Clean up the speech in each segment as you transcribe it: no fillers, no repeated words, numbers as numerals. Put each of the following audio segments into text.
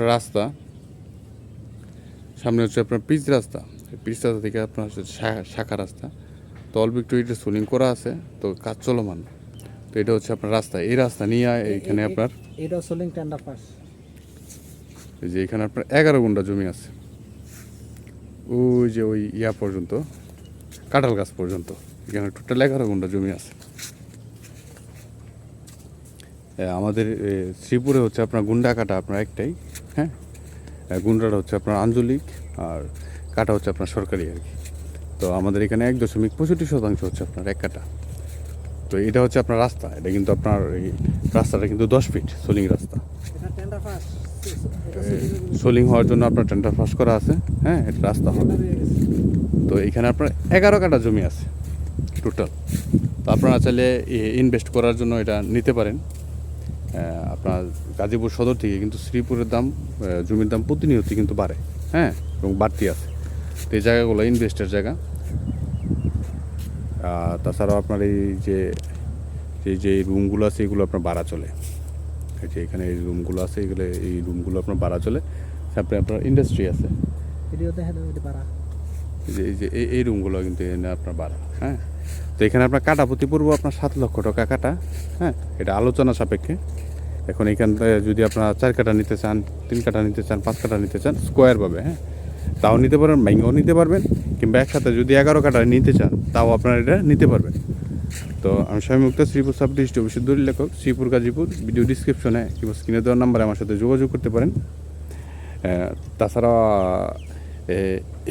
রাস্তা সামনে হচ্ছে আপনার পিচ রাস্তা। পিচ রাস্তা থেকে আপনার হচ্ছে শাখা রাস্তা। তো অল্প একটু এটা সোলিং করা আছে, তো কাজ চলমান। তো এটা হচ্ছে আপনার রাস্তা। এই রাস্তা নিয়ে এইখানে আপনার এটা সোলিং টেন্ডার পাস। এই যে এখানে আপনার 11 গুণ্ঠ জমি আছে, ওই যে ওই ইয়া পর্যন্ত, কাঁঠাল গাছ পর্যন্ত। এখানে টোটাল 11 গুণ্ঠ জমি আছে। আমাদের শ্রীপুরে হচ্ছে আপনার গুন্ডা কাটা আপনার একটাই, হ্যাঁ। গুন্ডাটা হচ্ছে আপনার আঞ্চলিক, আর কাটা হচ্ছে আপনার সরকারি আর কি। তো আমাদের এখানে 1.65% হচ্ছে আপনার এক কাটা। তো এটা হচ্ছে আপনার রাস্তা। এটা কিন্তু আপনার এই রাস্তাটা কিন্তু 10 ফিট সোলিং রাস্তা। এটা টেন্ডার পাস। সোলিং হওয়ার জন্য আপনার টেন্ডার পাস করা আছে, হ্যাঁ। এটা রাস্তা হবে। তো এখানে আপনার 11 কাটা জমি আছে টোটাল। তো আপনারা চাইলে ইনভেস্ট করার জন্য এটা নিতে পারেন। আপনার গাজীপুর সদর থেকে কিন্তু শ্রীপুরের দাম, জমির দাম প্রতিনিয়ত কিন্তু বাড়ে, হ্যাঁ, এবং বাড়তি আছে। তো এই জায়গাগুলো ইনভেস্টের জায়গা। তাছাড়াও আপনার এই যে রুমগুলো আছে এগুলো আপনার ভাড়া চলে। এই যে এখানে এই রুমগুলো আছে, এই রুমগুলো আপনার ভাড়া চলে। তারপরে আপনার ইন্ডাস্ট্রি আছে, এই যে এই রুমগুলো কিন্তু এখানে আপনার ভাড়া, হ্যাঁ। তো এখানে আপনার কাটা প্রতি পূর্ব আপনার 7 লক্ষ টাকা কাটা, হ্যাঁ। এটা আলোচনা সাপেক্ষে। এখন এখানটায় যদি আপনার 4 কাটা নিতে চান, 3 কাটা নিতে চান, 5 কাটা নিতে চান স্কোয়ার পাবে, হ্যাঁ, তাও নিতে পারেন, ভেঙেও নিতে পারবেন। কিংবা একসাথে যদি 11 কাটা নিতে চান তাও আপনারা এটা নিতে পারবেন। তো আমি স্বামী মুক্তা, শ্রীপুর সাব ডিস্ট্রিক্ট অফিসের দলিল লেখক, শ্রীপুর গাজীপুর। ভিডিও ডিসক্রিপশনে কিংবা স্ক্রিনে দেওয়ার নাম্বারে আমার সাথে যোগাযোগ করতে পারেন। তাছাড়া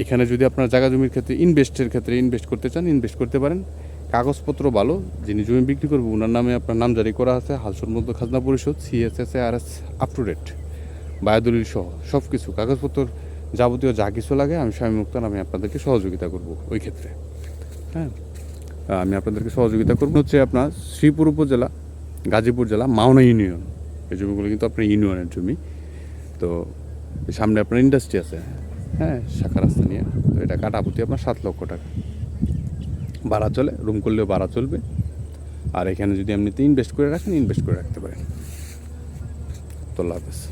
এখানে যদি আপনার জায়গা জমির ক্ষেত্রে ইনভেস্ট করতে চান, ইনভেস্ট করতে পারেন। কাগজপত্র ভালো, যিনি জমি বিক্রি করবো ওনার নামে আপনার নাম জারি করা আছে, হালসম্মত খাজনা পরিষদ, CSSARS আপ টু ডেট, বায়োদলিল সহ সব কিছু কাগজপত্র যাবতীয় যা কিছু লাগে আমি স্বামী মুক্তার আমি আপনাদেরকে সহযোগিতা করব ওই ক্ষেত্রে, হ্যাঁ। আমি আপনাদেরকে সহযোগিতা করব হচ্ছে আপনার শ্রীপুর উপজেলা, গাজীপুর জেলা, মাওনা ইউনিয়ন। এই জমিগুলো কিন্তু আপনার ইউনিয়নের জমি। তো সামনে আপনার ইন্ডাস্ট্রি আছে, হ্যাঁ, শাখা রাস্তা নিয়ে। তো এটা কাটাপতি আপনার 7 লক্ষ টাকা ভাড়া চলে, রুম করলেও ভাড়া চলবে। আর এখানে যদি এমনিতে ইনভেস্ট করে রাখতে পারেন। তো লাভ আছে।